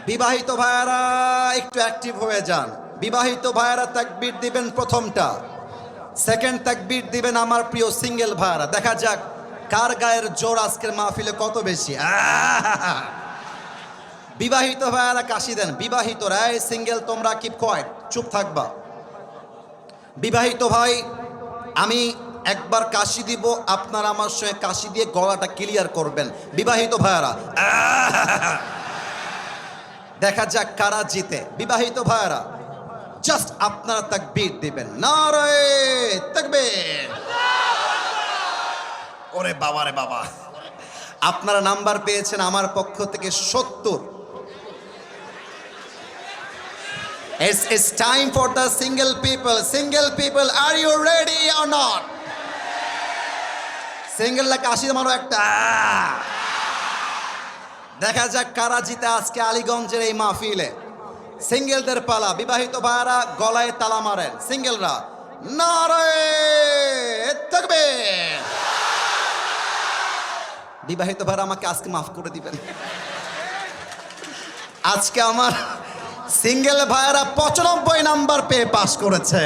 বিবাহিত ভাইয়ারা একটু অ্যাক্টিভ হয়ে যান। বিবাহিত ভাইয়ারা তাকবীর দিবেন প্রথমটা, সেকেন্ড তাকবীর দিবেন আমার প্রিয় সিঙ্গেল ভাইয়ারা। দেখা যাক কার গায়ের জোর আজকের মাহফিলে কত বেশি। বিবাহিত ভাইয়ারা কাশি দেন। বিবাহিতরা, এই সিঙ্গেল তোমরা কিপ কোয়াইট, চুপ থাকবা। বিবাহিত ভাই, আমি একবার কাশি দিব, আপনারা আমার সঙ্গে কাশি দিয়ে গলাটা ক্লিয়ার করবেন। বিবাহিত ভাইয়ারা, দেখা যাক কারা জিতে। বিবাহিত ভাইয়ারা জাস্ট আপনারা তাকবীর দিবেন, নারে তাকবীর। ওরে বাবা রে বাবা, আপনারা নাম্বার পেয়েছেন আমার পক্ষ থেকে 70। It's time for the single people. Single people, are you ready or not? Single la কাশি মারো একটা। দেখা যাক কারা জিতে আজকে আলীগঞ্জের এই মাহফিলে। সিঙ্গেলদের পালা। বিবাহিত ভাইয়ারা গলায় তালা মারেন। সিঙ্গেলরা নারে তাকবীর। বিবাহিত ভাইয়ারা আমাকে আজকে মাফ করে দিবেন। আজকে আমার সিঙ্গেল ভাইয়ারা 95 নাম্বার পেয়ে পাস করেছে।